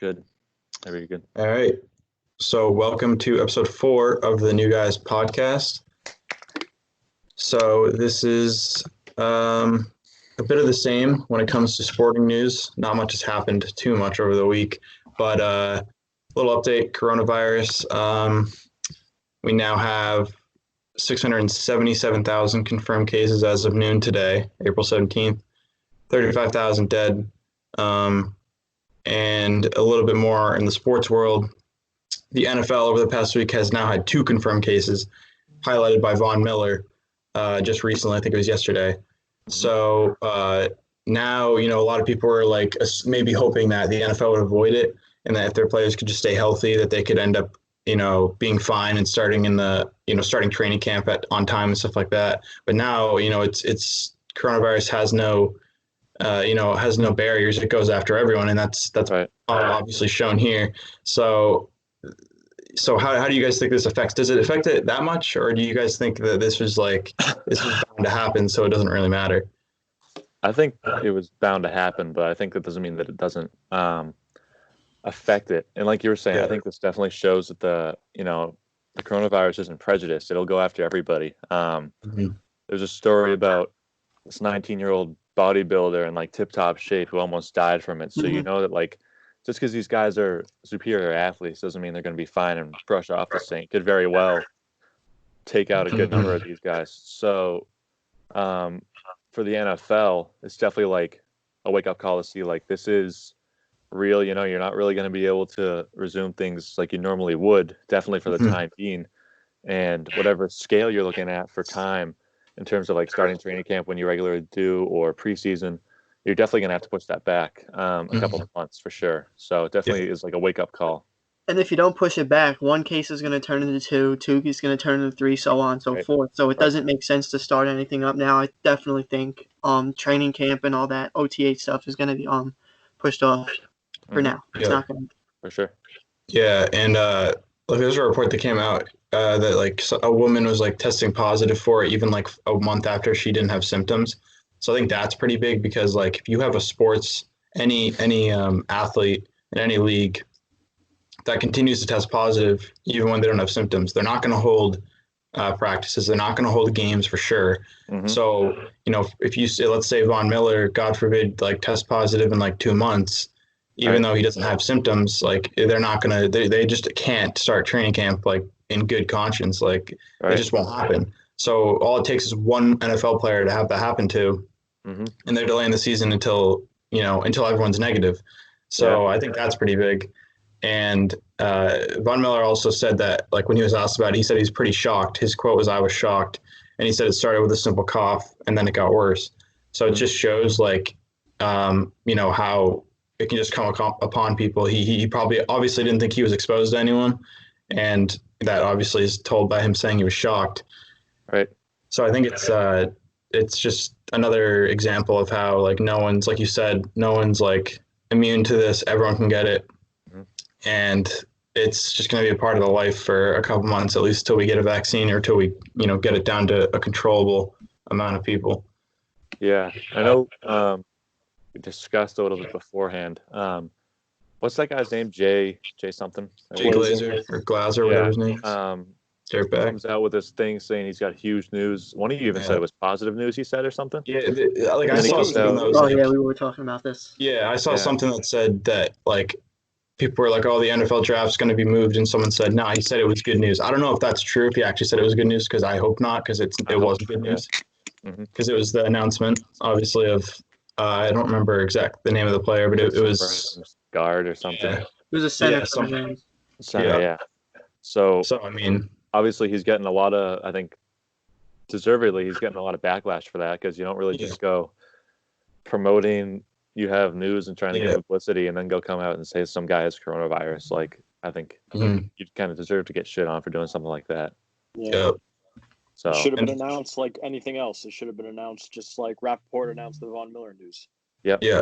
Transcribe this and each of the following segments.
Good. Very good. All right. So welcome to episode 4 of the New Guys podcast. So this is a bit of the same when it comes to sporting news. Not much has happened too much over the week, but a little update, coronavirus. We now have 677,000 confirmed cases as of noon today, April 17th, 35,000 dead. And a little bit more in the sports world. The NFL over the past week has now had 2 confirmed cases, highlighted by Von Miller just recently. I think it was yesterday. So now, a lot of people are like maybe hoping that the NFL would avoid it and that if their players could just stay healthy, that they could end up, being fine and starting starting training camp on time and stuff like that. But now, it's coronavirus has no has no barriers. It goes after everyone, and that's right. Obviously shown here. So how do you guys think this affects? Does it affect it that much, or do you guys think that this was bound to happen, so it doesn't really matter? I think it was bound to happen, but I think that doesn't mean that it doesn't affect it. And like you were saying, I think this definitely shows that the coronavirus isn't prejudiced. It'll go after everybody. There's a story about this 19-year-old bodybuilder in tip-top shape who almost died from it. So you know that just because these guys are superior athletes doesn't mean they're going to be fine and brush off the Saint. Could very well take out a good number of these guys. So for the NFL, it's definitely a wake-up call to see this is real. You're not really going to be able to resume things like you normally would, definitely for the time being. And whatever scale you're looking at for time in terms of starting training camp when you regularly do or preseason, you're definitely going to have to push that back a couple of months for sure. So it definitely is a wake-up call. And if you don't push it back, one case is going to turn into 2 is going to turn into 3, so on and so forth. So it doesn't make sense to start anything up now. I definitely think training camp and all that OTA stuff is going to be pushed off for now. It's not going to. For sure. Yeah, and there's a report that came out that a woman was testing positive for it even a month after she didn't have symptoms. So I think that's pretty big because if you have a sports, any athlete in any league that continues to test positive even when they don't have symptoms, they're not going to hold practices. They're not going to hold games for sure. So if you say, let's say Von Miller, God forbid, test positive in 2 months, even though he doesn't have symptoms, they're not going to, they just can't start training camp in good conscience. It just won't happen. So all it takes is one NFL player to have that happen to, and they're delaying the season until everyone's negative. So I think that's pretty big. And Von Miller also said that when he was asked about it, he said he's pretty shocked. His quote was, "I was shocked." And he said it started with a simple cough and then it got worse. So it just shows how it can just come upon people. He probably obviously didn't think he was exposed to anyone. And that obviously is told by him saying he was shocked. Right. So I think it's just another example of how no one's, like you said, no one's immune to this. Everyone can get it. And it's just going to be a part of the life for a couple months, at least till we get a vaccine or till we, get it down to a controllable amount of people. Yeah. I know we discussed a little bit beforehand. What's that guy's name? Jay something? Jay Glazer or Glazer, whatever his name is. He comes out with this thing saying he's got huge news. One of you even said it was positive news, he said, or something? Yeah, I saw something that was we were talking about this. Yeah, I saw something that said that, people were like, oh, the NFL draft's going to be moved, and someone said, no, he said it was good news. I don't know if that's true, if he actually said it was good news, because I hope not, because it wasn't good news. Because it was the announcement, obviously, of, I don't remember the name of the player, but it was... Guard or something. It was a center. Center, yeah. So, I mean... Obviously, he's getting a lot of, I think, deservedly, he's getting a lot of backlash for that, because you don't really just go promoting, you have news and trying to get publicity, and then go come out and say some guy has coronavirus. I think you kind of deserve to get shit on for doing something like that. Yeah. So it should have been announced like anything else. It should have been announced just like Rappaport announced the Von Miller news. Yep. Yeah.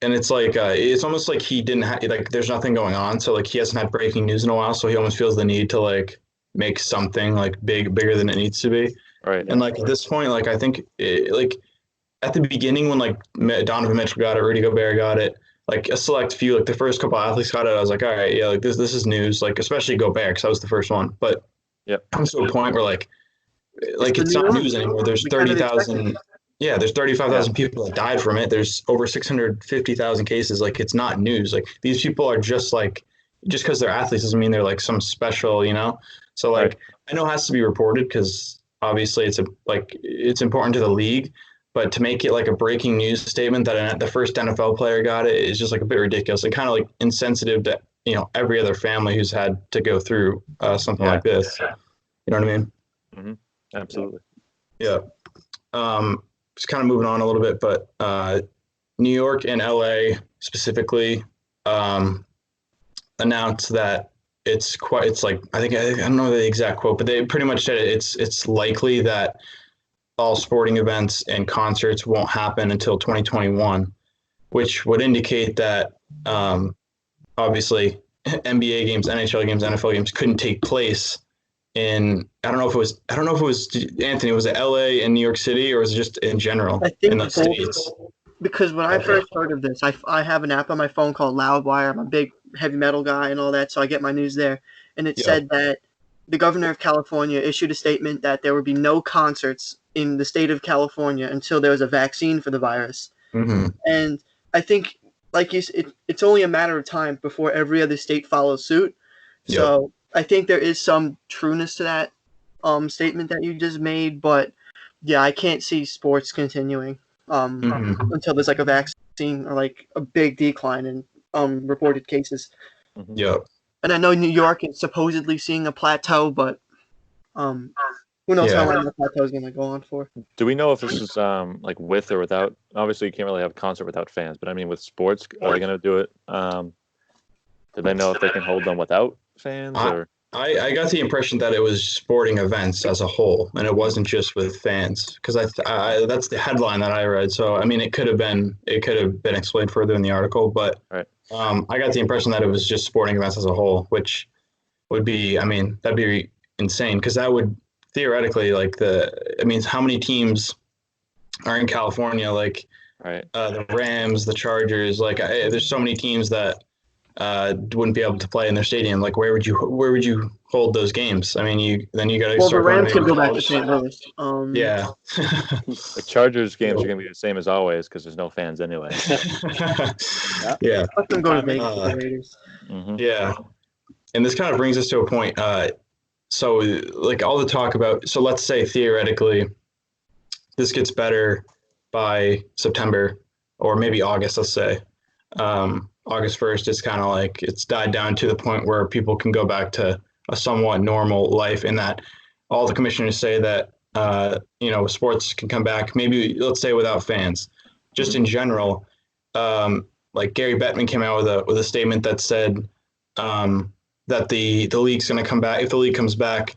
And it's almost like he didn't have there's nothing going on, so he hasn't had breaking news in a while, so he almost feels the need to make something bigger than it needs to be. Right. And at this point, I think at the beginning when Donovan Mitchell got it, Rudy Gobert got it, like a select few, like the first couple athletes got it. I was like, all right, yeah, like this is news. Like especially Gobert, because I was the first one. But Yep. comes to a point where like it's the not news. news anymore. There's We kind of expected 30,000. Yeah, there's 35,000 people that died from it. There's over 650,000 cases. Like it's not news. Like these people are just because they're athletes doesn't mean they're like some special, you know. So like Right. I know it has to be reported because obviously it's important to the league. But to make it like a breaking news statement that the first NFL player got it is just like a bit ridiculous and kind of like insensitive to every other family who's had to go through something Yeah. like this. You know what I mean? Mm-hmm. Absolutely. Yeah. Just kind of moving on a little bit, but New York and LA specifically announced that it's like I don't know the exact quote, but they pretty much said it's likely that all sporting events and concerts won't happen until 2021, which would indicate that obviously NBA games, NHL games, NFL games couldn't take place I don't know if it was Anthony, was it LA and New York City, or was it just in general I think in the both. states? Because when I first heard of this, I have an app on my phone called Loudwire. I'm a big heavy metal guy and all that, so I get my news there. And it said that the governor of California issued a statement that there would be no concerts in the state of California until there was a vaccine for the virus. Mm-hmm. And I think, like you said, it's only a matter of time before every other state follows suit. So I think there is some trueness to that statement that you just made. But, yeah, I can't see sports continuing until there's like a vaccine or like a big decline in reported cases. Mm-hmm. Yeah. And I know New York is supposedly seeing a plateau, but who knows how long that plateau is going to go on for. Do we know if this is like with or without? Obviously, you can't really have a concert without fans, but I mean, with sports, are they going to do it? Do they know if they can hold them without fans? Or I got the impression that it was sporting events as a whole, and it wasn't just with fans, because I that's the headline that I read. So I mean, it could have been explained further in the article, but right. I got the impression that it was just sporting events as a whole, which would be, I mean, that'd be insane, because that would theoretically how many teams are in California? Like right. The Rams, the Chargers, there's so many teams that wouldn't be able to play in their stadium. Like where would you hold those games? I mean, you got to Well, the start. Rams could go back to St. Louis. Yeah. The Chargers games are going to be the same as always because there's no fans anyway. Yeah. Let them go to Vegas for the Raiders. Mm-hmm. Yeah. And this kind of brings us to a point. So like all the talk about, so let's say theoretically this gets better by September or maybe August, let's say. August 1st, it's kind of like it's died down to the point where people can go back to a somewhat normal life, in that all the commissioners say that, sports can come back, maybe let's say without fans. Just in general, like Gary Bettman came out with a statement that said that the league's going to come back. If the league comes back,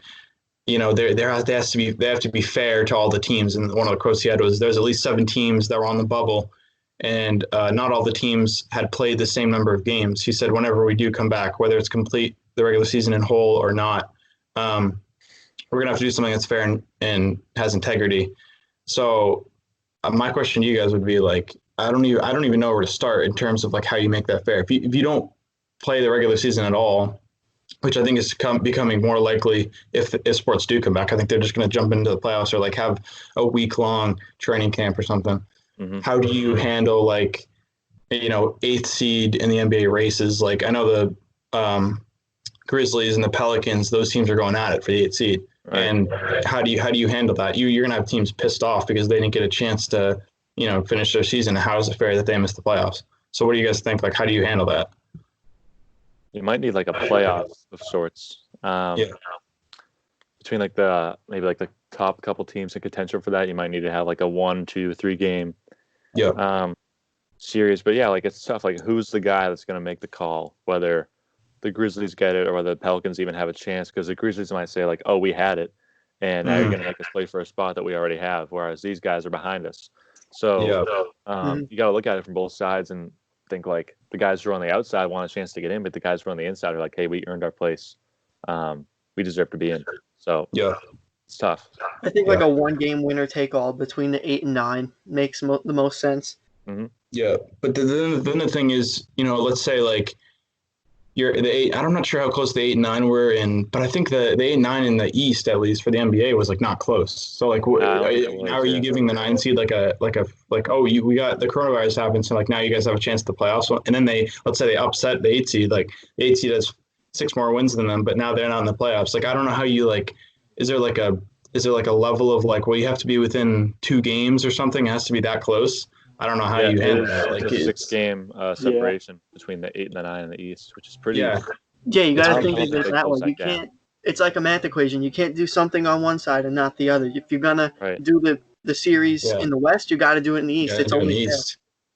they have to be fair to all the teams. And one of the quotes he had was, "There's at least 7 teams that were on the bubble, and not all the teams had played the same number of games." He said, whenever we do come back, whether it's complete the regular season in whole or not, we're going to have to do something that's fair and has integrity. So my question to you guys would be like, I don't even know where to start in terms of like how you make that fair. If you don't play the regular season at all, which I think is becoming more likely if sports do come back, I think they're just going to jump into the playoffs or like have a week-long training camp or something. Mm-hmm. How do you handle 8th seed in the NBA races? Like I know the Grizzlies and the Pelicans; those teams are going at it for the 8th seed. Right. And how do you handle that? You're gonna have teams pissed off because they didn't get a chance to finish their season. How is it fair that they missed the playoffs? So what do you guys think? Like how do you handle that? You might need like a playoff of sorts. Between like maybe the top couple teams in contention for that, you might need to have like a 1, 2, 3 game series. But yeah, like it's tough. Like who's the guy that's going to make the call, whether the Grizzlies get it or whether the Pelicans even have a chance? Because the Grizzlies might say like, "Oh, we had it, and now you're going to make us play for a spot that we already have," whereas these guys are behind us. So you got to look at it from both sides and think like the guys who are on the outside want a chance to get in, but the guys who are on the inside are like, "Hey, we earned our place. We deserve to be in." So it's tough. I think like a 1-game winner take all between the 8 and 9 makes the most sense. Yeah, but then the thing is, let's say like you're the eight. I'm not sure how close the 8 and 9 were in, but I think the 8 and 9 in the East, at least for the NBA, was like not close. So like, I don't think it was, now are you giving the 9 seed oh, we got the coronavirus happened, so like now you guys have a chance at the playoffs, and then let's say they upset the 8 seed, like the 8 seed has 6 more wins than them, but now they're not in the playoffs. Like I don't know how you like. Is there like a level of like, well, you have to be within 2 games or something? It has to be that close. I don't know how you handle that. Like it's a 6-game separation between the 8 and the 9 in the East, which is pretty. Yeah, you got to think of it big that way. close You that gap. can't. It's like a math equation. You can't do something on one side and not the other. If you're gonna do the series in the West, you got to do it in the East. It's only fair.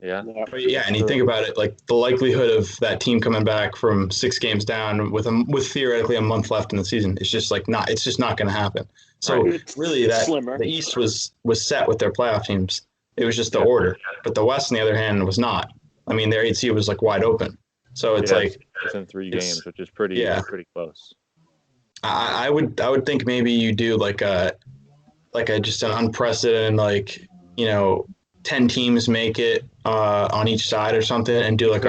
Yeah. But yeah, and you think about it, like the likelihood of that team coming back from 6 games down with theoretically a month left in the season, it's just like not. It's just not going to happen. So really, the East was set with their playoff teams. It was just the order, but the West, on the other hand, was not. I mean, their 8 seed was like wide open. So it's like within 3 games, which is pretty close. I would think maybe you do like a just an unprecedented 10 teams make it on each side or something, and do like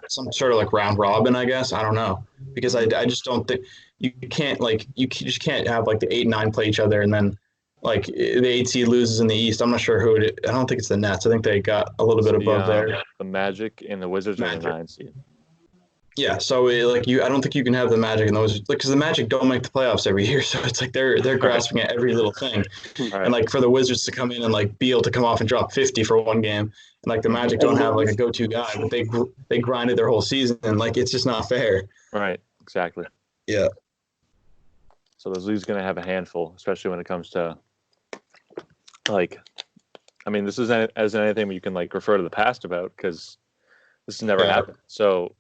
some sort of like round robin, I guess. I don't know, because I just don't think you just can't have like the 8 and 9 play each other and then like the 8 seed loses in the East. I'm not sure who it. I don't think it's the Nets. I think they got a little bit above there. The Magic and the Wizards are the 9 seed. Yeah, so I don't think you can have the Magic and those, because the Magic don't make the playoffs every year, so it's like they're grasping at every little thing, and like for the Wizards to come in and like be able to come off and drop 50 for one game, and like the Magic don't have like a go-to guy, but they grinded their whole season, and like it's just not fair. Right, exactly. Yeah. So the league's going to have a handful, especially when it comes to like, I mean, this isn't anything you can like refer to the past about, because this has never happened. So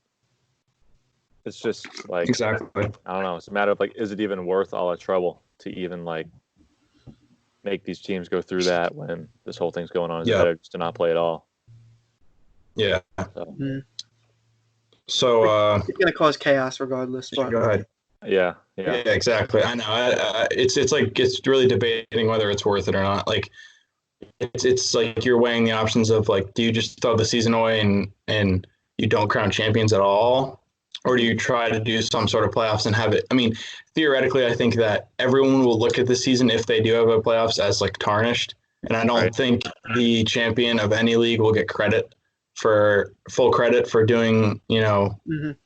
it's just like, exactly. I don't know. It's a matter of like, is it even worth all the trouble to even like make these teams go through that when this whole thing's going on? Is it better just to not play at all? Yeah. So it's going to cause chaos regardless. But... Go ahead. Yeah, exactly. I know. It's really debating whether it's worth it or not. Like, it's like you're weighing the options of like, do you just throw the season away and you don't crown champions at all, or do you try to do some sort of playoffs and have it? I mean, theoretically, I think that everyone will look at the season, if they do have a playoffs, as like tarnished, and I don't think the champion of any league will get full credit for doing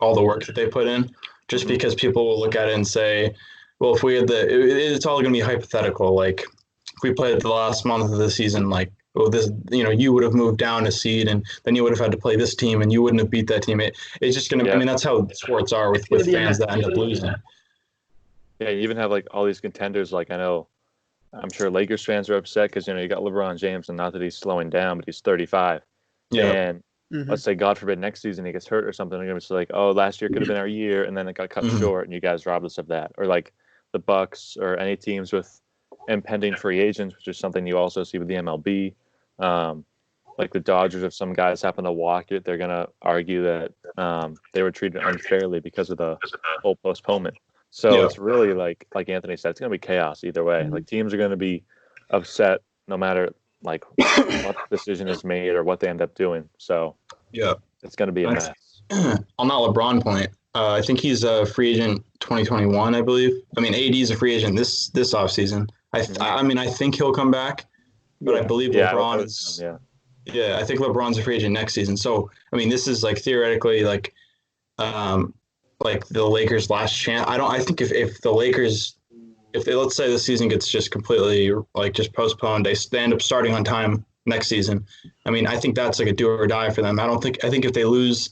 all the work that they put in. Just because people will look at it and say, well, if we had it's all going to be hypothetical. Like, if we played the last month of the season, like, well, this, you would have moved down a seed, and then you would have had to play this team, and you wouldn't have beat that team. It's just going to, I mean, that's how sports are with fans that end up losing. Yeah, you even have like all these contenders. Like, I'm sure Lakers fans are upset because, you got LeBron James, and not that he's slowing down, but he's 35. Yeah. And let's say, God forbid, next season he gets hurt or something. They're going to be like, oh, last year could have been our year, and then it got cut short, and you guys robbed us of that. Or like the Bucks or any teams with impending free agents, which is something you also see with the MLB. Like the Dodgers, if some guys happen to walk it, they're going to argue that they were treated unfairly because of the whole postponement. So it's really like Anthony said, it's going to be chaos either way. Like, teams are going to be upset no matter like what decision is made or what they end up doing. So it's going to be a mess. On that LeBron point, I think he's a free agent 2021, I believe. I mean, AD is a free agent this offseason. I mean, I think he'll come back, but I believe LeBron is. Yeah, I think LeBron's a free agent next season. So, I mean, this is like theoretically like the Lakers' last chance. I think if the Lakers, let's say the season gets just completely like just postponed, they end up starting on time next season. I mean, I think that's like a do or die for them. I think if they lose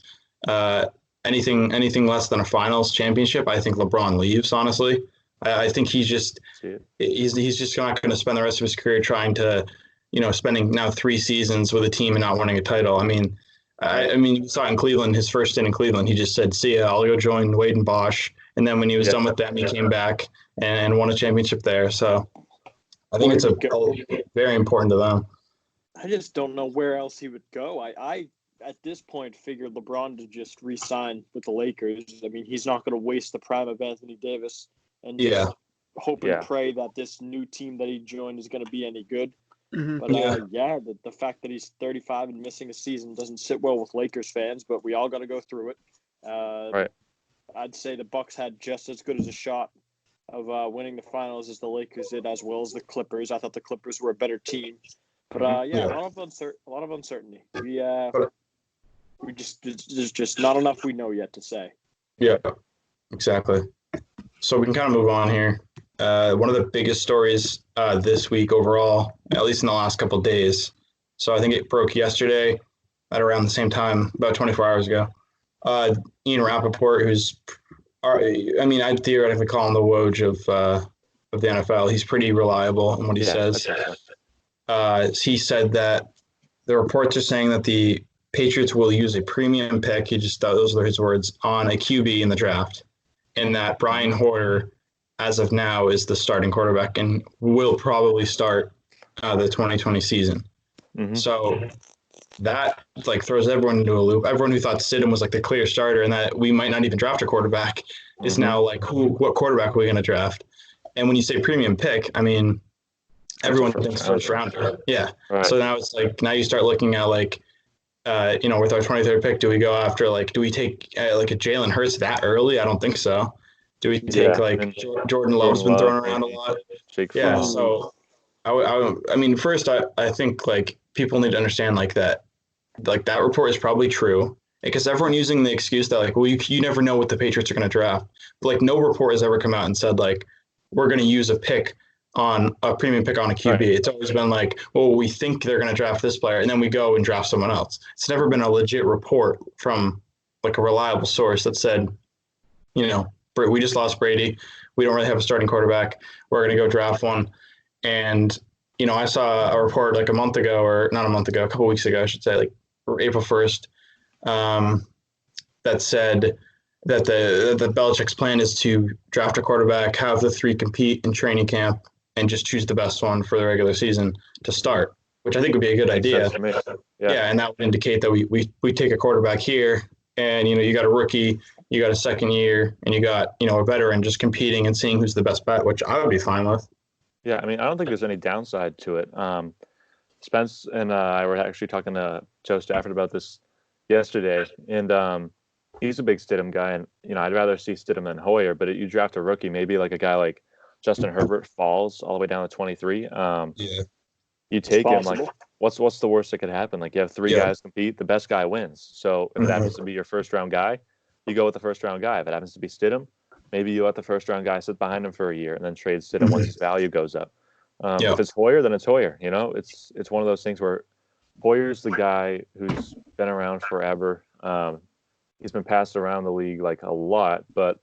anything less than a finals championship, I think LeBron leaves, honestly. I think he's just not going to spend the rest of his career trying to, spending now 3 seasons with a team and not winning a title. I mean, you saw in Cleveland, his first stint in Cleveland, he just said, see ya, I'll go join Wade and Bosch. And then when he was done with them, he came back and won a championship there. So I think it's very important to them. I just don't know where else he would go. I at this point figured LeBron to just re-sign with the Lakers. I mean, he's not going to waste the prime of Anthony Davis and just hope and pray that this new team that he joined is going to be any good. Mhm. But the fact that he's 35 and missing a season doesn't sit well with Lakers fans, but we all got to go through it. Right. I'd say the Bucks had just as good as a shot of winning the finals as the Lakers did, as well as the Clippers. I thought the Clippers were a better team, but a lot of uncertainty. We just there's just not enough we know yet to say. Yeah, exactly. So we can kind of move on here. One of the biggest stories this week overall, at least in the last couple of days. So I think it broke yesterday at around the same time, about 24 hours ago. Ian Rappaport, I'd theoretically call him the Woj of the NFL. He's pretty reliable in what he says. He said that the reports are saying that the Patriots will use a premium pick. Those are his words, on a QB in the draft, and that Brian Hoyer, as of now, is the starting quarterback and will probably start the 2020 season. Mm-hmm. So that throws everyone into a loop. Everyone who thought Stidham was the clear starter and that we might not even draft a quarterback is now what quarterback are we going to draft? And when you say premium pick, I mean, everyone thinks first rounder. Yeah. Right. So now it's now you start looking at with our 23rd pick, do we go after do we take a Jalen Hurts that early? I don't think so. Do we take Jordan Love's been thrown around a lot? Yeah. So I mean, first I think people need to understand that report is probably true, because everyone using the excuse that you never know what the Patriots are going to draft. But no report has ever come out and said we're going to use a premium pick on a QB. Right. It's always been we think they're going to draft this player, and then we go and draft someone else. It's never been a legit report from a reliable source that said, we just lost Brady. We don't really have a starting quarterback. We're going to go draft one. And, I saw a report a month ago, or not a month ago, a couple weeks ago, I should say, April 1st, that said that the Belichick's plan is to draft a quarterback, have the three compete in training camp, and just choose the best one for the regular season to start, which I think would be a good idea. Yeah, and that would indicate that we take a quarterback here, and you got a rookie, you got a second year, and you got a veteran just competing and seeing who's the best bet, which I would be fine with. Yeah, I mean, I don't think there's any downside to it. Spence and I were actually talking to Joe Stafford about this yesterday, and he's a big Stidham guy, and I'd rather see Stidham than Hoyer. But you draft a rookie, maybe a guy like Justin Herbert falls all the way down to 23. You take him. What's the worst that could happen? You have three guys compete, the best guy wins. So if it happens to be your first round guy, you go with the first round guy. If it happens to be Stidham, maybe you let the first round guy sit behind him for a year and then trade Stidham once his value goes up. If it's Hoyer, then it's Hoyer. It's one of those things where Hoyer's the guy who's been around forever. He's been passed around the league a lot, but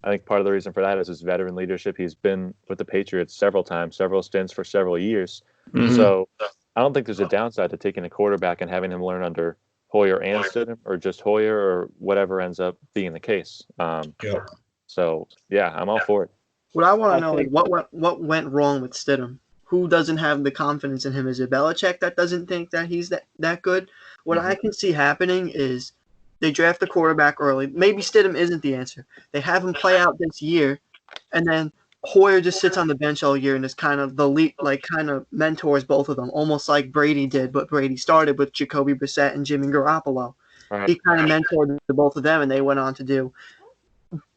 I think part of the reason for that is his veteran leadership. He's been with the Patriots several times, several stints for several years. Mm-hmm. So I don't think there's a downside to taking a quarterback and having him learn under Hoyer and Stidham, or just Hoyer, or whatever ends up being the case. So yeah, I'm all for it. What I want to know, what went wrong with Stidham? Who doesn't have the confidence in him? Is it Belichick that doesn't think that he's that good? What I can see happening is they draft the quarterback early. Maybe Stidham isn't the answer. They have him play out this year, and then Hoyer just sits on the bench all year and is kind of the lead, kind of mentors both of them, almost like Brady did. But Brady started with Jacoby Brissett and Jimmy Garoppolo. Right. He kind of mentored the both of them, and they went on to do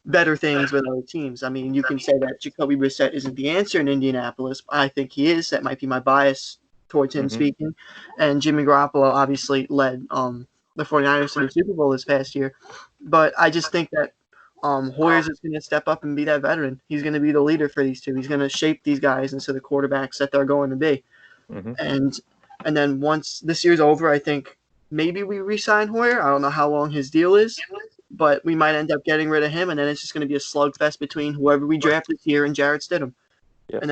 better things with other teams. I mean, you can say that Jacoby Brissett isn't the answer in Indianapolis. I think he is. That might be my bias towards him speaking. And Jimmy Garoppolo obviously led the 49ers to the Super Bowl this past year. But I just think that Hoyer's is going to step up and be that veteran. He's going to be the leader for these two. He's going to shape these guys into the quarterbacks that they're going to be. Mm-hmm. And then once this year's over, I think maybe we re-sign Hoyer. I don't know how long his deal is, but we might end up getting rid of him, and then it's just going to be a slugfest between whoever we draft this year and Jarrett Stidham. Yep. And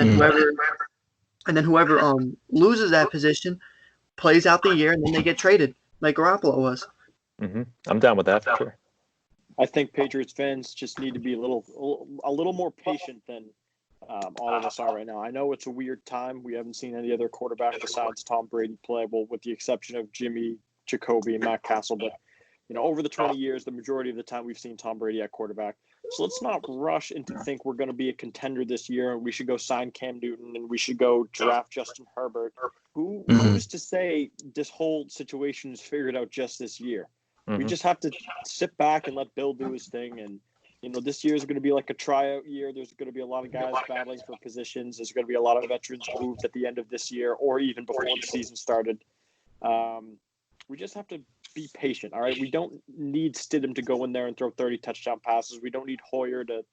then whoever loses that position plays out the year, and then they get traded like Garoppolo was. Mm-hmm. I'm down with that for sure. I think Patriots fans just need to be a little more patient than all of us are right now. I know it's a weird time. We haven't seen any other quarterback besides Tom Brady play, well, with the exception of Jimmy, Jacoby, and Matt Castle. But over the 20 years, the majority of the time we've seen Tom Brady at quarterback. So let's not rush into think we're going to be a contender this year and we should go sign Cam Newton and we should go draft Justin Herbert. Who's to say this whole situation is figured out just this year? We just have to sit back and let Bill do his thing. And, this year is going to be like a tryout year. There's going to be a lot of guys battling for positions. There's going to be a lot of veterans moved at the end of this year or even before the season started. We just have to be patient, all right? We don't need Stidham to go in there and throw 30 touchdown passes. We don't need Hoyer to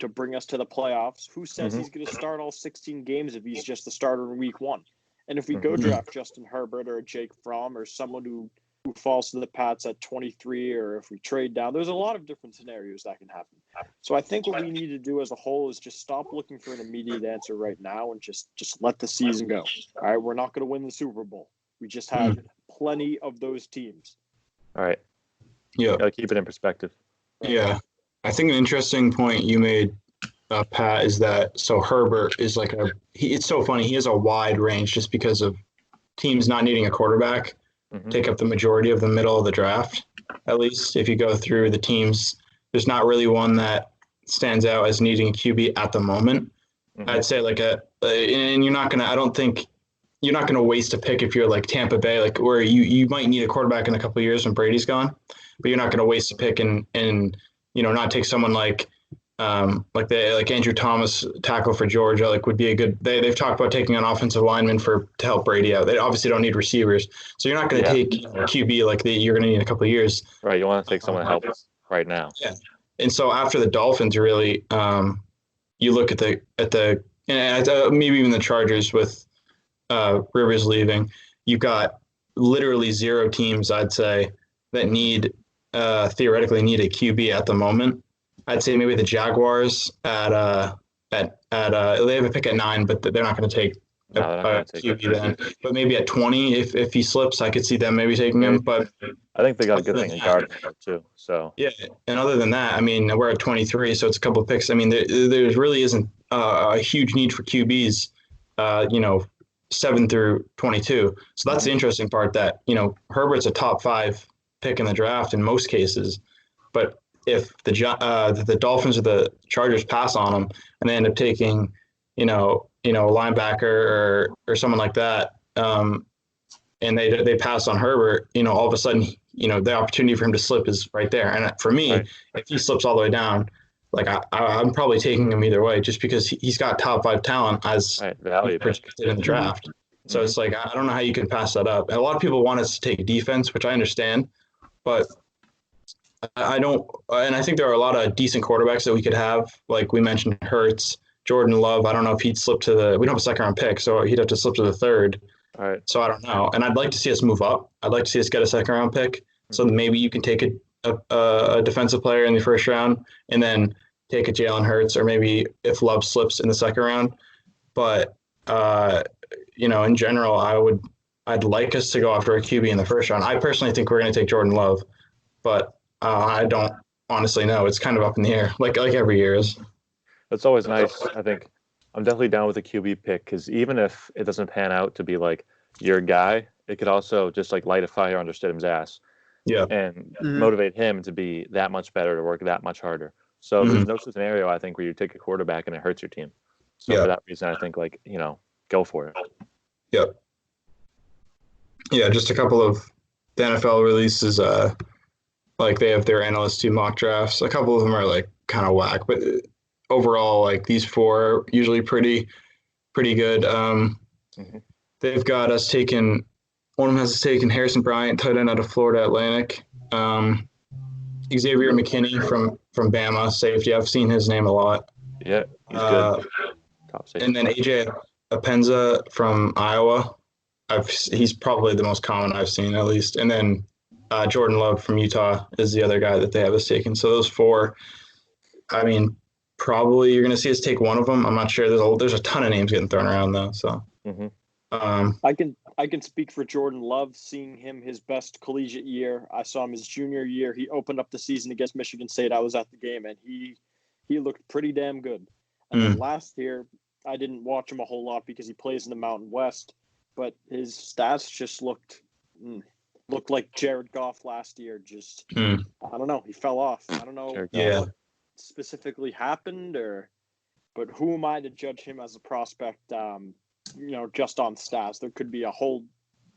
bring us to the playoffs. Who says he's going to start all 16 games if he's just the starter in week 1? And if we go draft Justin Herbert or Jake Fromm or someone who falls to the Pats at 23, or if we trade down, there's a lot of different scenarios that can happen. So I think what we need to do as a whole is just stop looking for an immediate answer right now and just let the season go. All right, we're not going to win the Super Bowl. We just have plenty of those teams. All right. Yeah. Got to keep it in perspective. Yeah. I think an interesting point you made, Pat, is that Herbert is it's so funny. He has a wide range just because of teams not needing a quarterback take up the majority of the middle of the draft. At least if you go through the teams, there's not really one that stands out as needing a QB at the moment. I'd say and you're not going to, I don't think, you're not going to waste a pick if you're like Tampa Bay, like where you might need a quarterback in a couple of years when Brady's gone, but you're not going to waste a pick and not take someone like Andrew Thomas, tackle for Georgia, would be a good. They've talked about taking an offensive lineman to help Brady out. They obviously don't need receivers, so you're not going to take a QB you're going to need in a couple of years. Right, you want to take someone to help us right now. Yeah, and so after the Dolphins, really, you look at the maybe even the Chargers with Rivers leaving. You've got literally 0 teams, I'd say, that theoretically need a QB at the moment. I'd say maybe the Jaguars at they have a pick at 9, but they're not going to take a QB then. But maybe at 20, if he slips, I could see them maybe taking him. But I think they got a good thing in Gardner too. So yeah, and other than that, we're at 23, so it's a couple of picks. There really isn't a huge need for QBs. 7 through 22. So that's the interesting part, that Herbert's a top 5 pick in the draft in most cases, but if the Dolphins or the Chargers pass on him and they end up taking, a linebacker or someone like that, and they pass on Herbert, all of a sudden, the opportunity for him to slip is right there. And for me, if he slips all the way down, I'm probably taking him either way, just because he's got top 5 talent as value projected in the draft. So it's I don't know how you can pass that up. And a lot of people want us to take defense, which I understand, but I don't. And I think there are a lot of decent quarterbacks that we could have. Like we mentioned, Hurts, Jordan Love. I don't know if he'd slip to we don't have a 2nd round pick, so he'd have to slip to the 3rd. All right. So I don't know. And I'd like to see us move up. I'd like to see us get a 2nd round pick. So maybe you can take a defensive player in the 1st round and then take a Jalen Hurts, or maybe if Love slips in the 2nd round. But in general, I'd like us to go after a QB in the 1st round. I personally think we're going to take Jordan Love, but I don't honestly know. It's kind of up in the air, like every year is. That's always nice. I think I'm definitely down with a QB pick, because even if it doesn't pan out to be your guy, it could also just light a fire under Stidham's ass. Yeah. And motivate him to be that much better, to work that much harder. So there's no scenario, I think, where you take a quarterback and it hurts your team. So for that reason, I think go for it. Yep. Yeah, just a couple of the NFL releases. They have their analysts do mock drafts. A couple of them are kind of whack, but overall, these 4 are usually pretty good. They've got us taking. One of them has us taking Harrison Bryant, tight end out of Florida Atlantic. Xavier McKinney from Bama, safety. I've seen his name a lot. Yeah, he's good. Top safety. And then AJ Apenza from Iowa. He's probably the most common I've seen, at least. And then Jordan Love from Utah is the other guy that they have us taking. So those 4, probably you're going to see us take one of them. I'm not sure. There's a ton of names getting thrown around though. So I can speak for Jordan Love, seeing him his best collegiate year. I saw him his junior year. He opened up the season against Michigan State. I was at the game, and he looked pretty damn good. And then last year, I didn't watch him a whole lot because he plays in the Mountain West, but his stats just looked looked like Jared Goff last year. Just Hmm. I don't know. He fell off. I don't know Yeah. what specifically happened, but who am I to judge him as a prospect? Just on stats, there could be a whole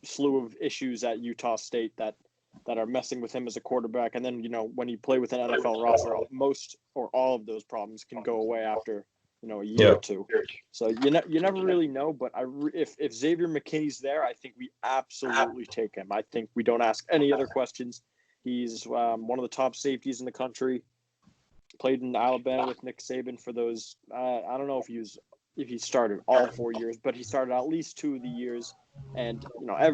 slew of issues at Utah State that are messing with him as a quarterback. And then when you play with an NFL roster, most or all of those problems can go away after a year or two. So you never really know. But if Xavier McKinney's there, I think we absolutely take him. I think we don't ask any other questions. He's one of the top safeties in the country. Played in Alabama with Nick Saban for those. I don't know if he started all 4 years, but he started at least 2 of the years. And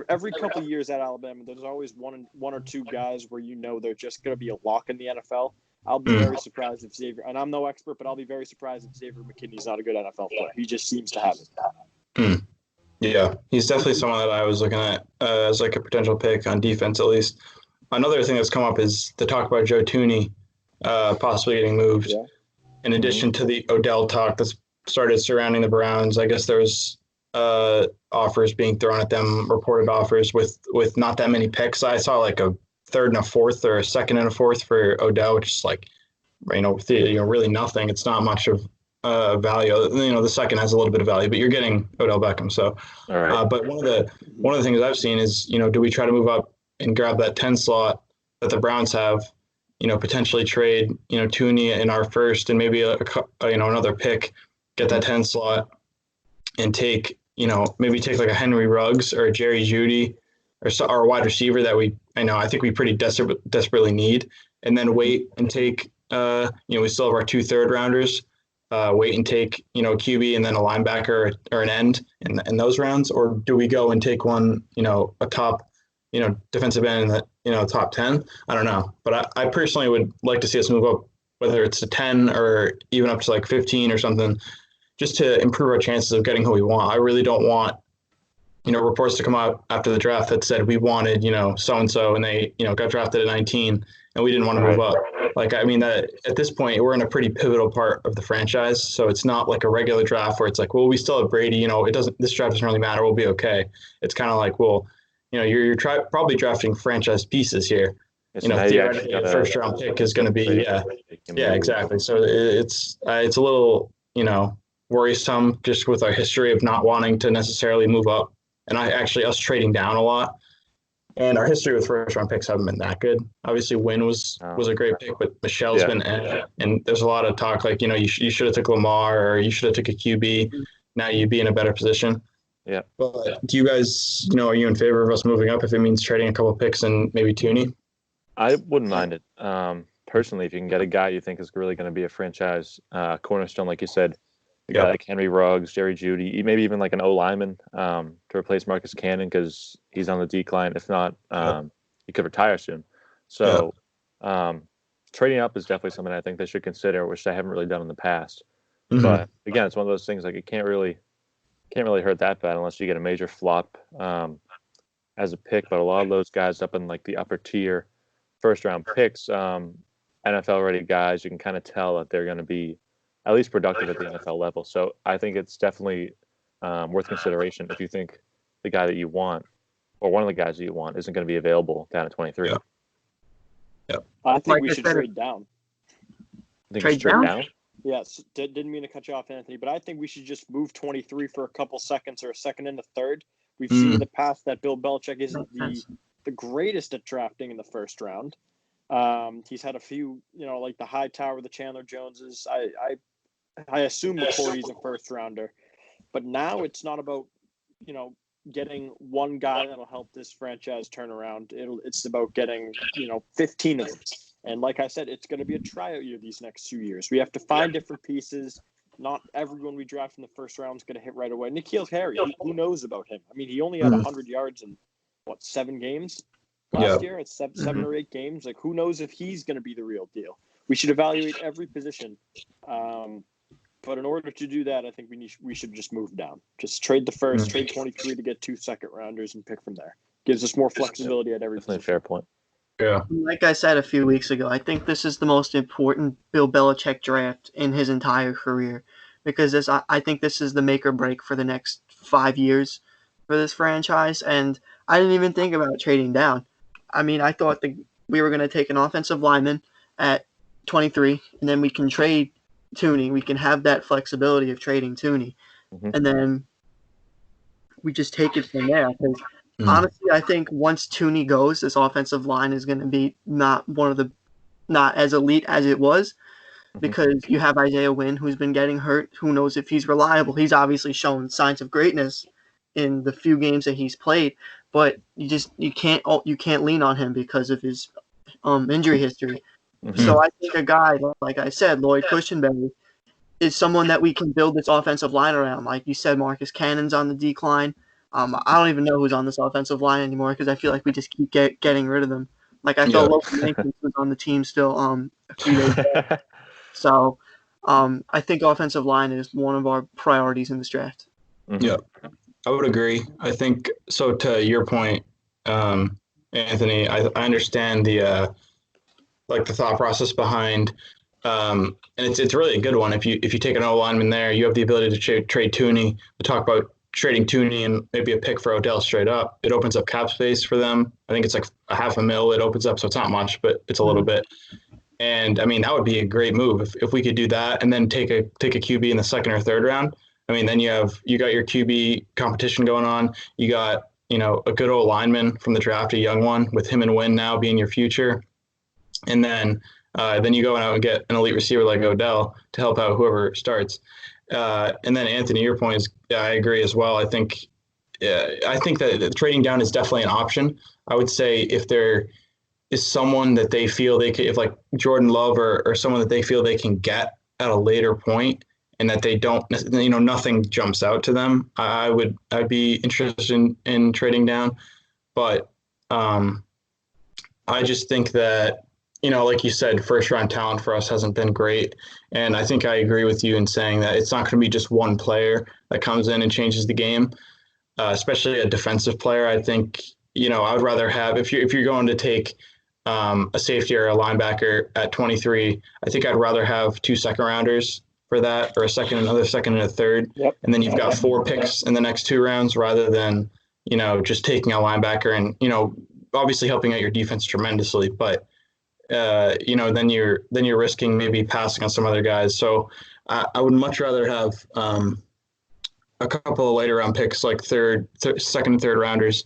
every couple of years at Alabama, there's always one or two guys where they're just going to be a lock in the NFL. I'll be very surprised if Xavier, and I'm no expert, but I'll be very surprised if Xavier McKinney's not a good NFL player. He just seems to have it. Yeah, he's definitely someone that I was looking at as like a potential pick on defense, at least. Another thing that's come up is the talk about Joe Thuney possibly getting moved. Yeah. In addition to the Odell talk that's started surrounding the Browns, I guess there was offers being thrown at them, reported offers with not that many picks. I saw like a third and a fourth or a second and a fourth for Odell, which is like, really nothing. It's not much of value. The second has a little bit of value, but you're getting Odell Beckham. So, All right. but one of the things I've seen is, do we try to move up and grab that 10 slot that the Browns have, potentially trade, Thuney in our first and maybe another pick, get that 10 slot and take, maybe take like a Henry Ruggs or a Jerry Jeudy or a wide receiver that I think we pretty desperately need, and then wait and take, we still have our 2 third-rounders, wait and take, a QB and then a linebacker or an end in those rounds, or do we go and take one, a top, defensive end in the, top 10? I don't know, but I personally would like to see us move up, whether it's to 10 or even up to like 15 or something, just to improve our chances of getting who we want. I really don't want, reports to come out after the draft that said we wanted, so-and-so, and they, got drafted at 19 and we didn't want to move up. Like, I mean, that at this point, we're in a pretty pivotal part of the franchise. So it's not like a regular draft where it's like, well, we still have Brady, this draft doesn't really matter. We'll be okay. It's kind of like, well, you're probably drafting franchise pieces here. Theoretically, a first round pick is going to be, yeah, exactly. So it's a little, worrisome just with our history of not wanting to necessarily move up. And us trading down a lot. And our history with first round picks haven't been that good. Obviously, Wynn was a great pick, but Michelle's been, and there's a lot of talk like, you should have took Lamar or you should have took a QB. Now you'd be in a better position. Yeah. But do you guys, are you in favor of us moving up if it means trading a couple picks and maybe Thuney? I wouldn't mind it. Personally, if you can get a guy you think is really going to be a franchise cornerstone, like you said, a guy like Henry Ruggs, Jerry Jeudy, maybe even like an O lineman to replace Marcus Cannon because he's on the decline. If not, he could retire soon. So trading up is definitely something I think they should consider, which they haven't really done in the past. Mm-hmm. But again, it's one of those things like it can't really hurt that bad unless you get a major flop as a pick. But a lot of those guys up in like the upper tier first round picks, NFL ready guys, you can kind of tell that they're going to be at least productive at the NFL level. So I think it's definitely worth consideration if you think the guy that you want or one of the guys that you want isn't going to be available down at 23. Yeah. I think we should trade down. Trade down? Yes. Didn't mean to cut you off, Anthony, but I think we should just move 23 for a couple seconds or a second and a third. We've seen in the past that Bill Belichick isn't the greatest at drafting in the first round. He's had a few, like the Hightower, the Chandler Joneses. I assume McCourty's a first rounder, but now it's not about, getting one guy that'll help this franchise turn around. It's about getting, 15 of them. And like I said, it's going to be a tryout year these next 2 years. We have to find different pieces. Not everyone we draft in the first round is going to hit right away. N'Keal Harry, who knows about him? I mean, he only had 100 yards in, 7 games last year? It's 7 or 8 games. Like, who knows if he's going to be the real deal? We should evaluate every position. But in order to do that, I think we should just move down. Just trade the first, trade 23 to get 2 second-rounders and pick from there. Gives us more flexibility at every position. Definitely a fair point. Yeah. Like I said a few weeks ago, I think this is the most important Bill Belichick draft in his entire career because I think this is the make or break for the next 5 years for this franchise. And I didn't even think about trading down. I mean, I thought we were going to take an offensive lineman at 23, and then we can trade Tooney. We can have that flexibility of trading Tooney, and then we just take it from there. Because honestly, I think once Tooney goes, this offensive line is going to be not as elite as it was, because you have Isaiah Wynn, who's been getting hurt. Who knows if he's reliable? He's obviously shown signs of greatness in the few games that he's played, but you can't lean on him because of his injury history. So I think a guy, like I said, Lloyd Cushenberry, is someone that we can build this offensive line around. Like you said, Marcus Cannon's on the decline. I don't even know who's on this offensive line anymore because I feel like we just keep getting rid of them. Like I thought Logan Jenkins was on the team still a few days ago. So I think offensive line is one of our priorities in this draft. Yeah, I would agree. I think so. To your point, Anthony, I understand the the thought process behind, and it's really a good one. If you take an O lineman there, you have the ability to trade Tooney. We talk about trading Tooney and maybe a pick for Odell straight up. It opens up cap space for them. I think it's like $500,000 it opens up, so it's not much, but it's a little bit. And I mean, that would be a great move if we could do that, and then take a QB in the second or third round. I mean, then you got your QB competition going on. You got a good old lineman from the draft, a young one, with him and Wynn now being your future, and then you go out and get an elite receiver like Odell to help out whoever starts. And then Anthony, your point is, I agree as well. I think that trading down is definitely an option. I would say if there is someone that they feel they could, if like Jordan Love or someone that they feel they can get at a later point, and that they don't, nothing jumps out to them, I'd be interested in trading down. But I just think that, like you said, first round talent for us hasn't been great. And I think I agree with you in saying that it's not going to be just one player that comes in and changes the game, especially a defensive player. I think, I would rather have, if you're going to take a safety or a linebacker at 23, I think I'd rather have 2 second rounders for that, or another second and a third. Yep. And then you've got 4 picks in the next 2 rounds rather than, just taking a linebacker and, obviously helping out your defense tremendously, but then you're risking maybe passing on some other guys. So I would much rather have a couple of later round picks, like second and third rounders,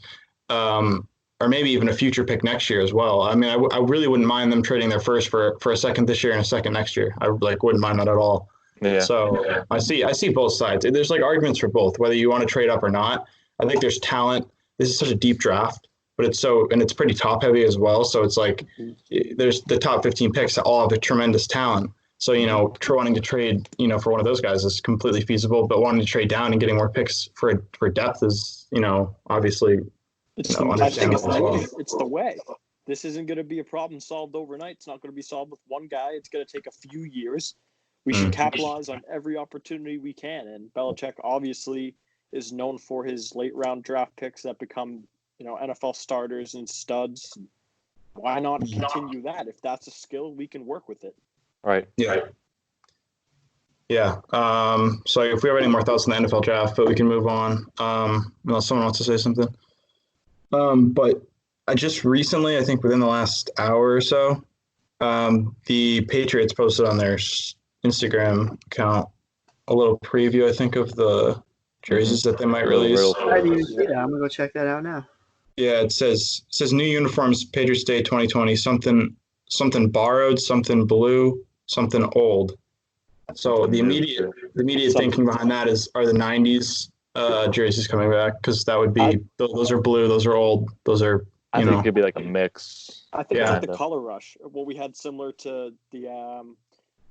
or maybe even a future pick next year as well. I mean, I really wouldn't mind them trading their first for a second this year and a second next year. I wouldn't mind that at all. Yeah. So I see both sides. There's arguments for both, whether you want to trade up or not. I think there's talent. This is such a deep draft, but it's pretty top heavy as well. So it's like there's the top 15 picks that all have a tremendous talent. So, wanting to trade, for one of those guys is completely feasible, but wanting to trade down and getting more picks for depth is, obviously, I think understandable. it's the way. This isn't going to be a problem solved overnight. It's not going to be solved with one guy. It's going to take a few years. We should capitalize on every opportunity we can. And Belichick obviously is known for his late round draft picks that become, NFL starters and studs. Why not continue that? If that's a skill, we can work with it. Right. Yeah. Yeah. So if we have any more thoughts on the NFL draft, but we can move on. Unless someone wants to say something. But I just recently, I think within the last hour or so, the Patriots posted on their Instagram account a little preview, I think, of the jerseys that they might release. I didn't even see that. I'm gonna go check that out now. Yeah, it says new uniforms, Patriots Day 2020, something borrowed, something blue, something old. So the immediate thinking behind that are the 90s jerseys coming back, because that would be those are blue, those are old, those are I think it could be like a mix. I think it's like the color rush. What we had similar to the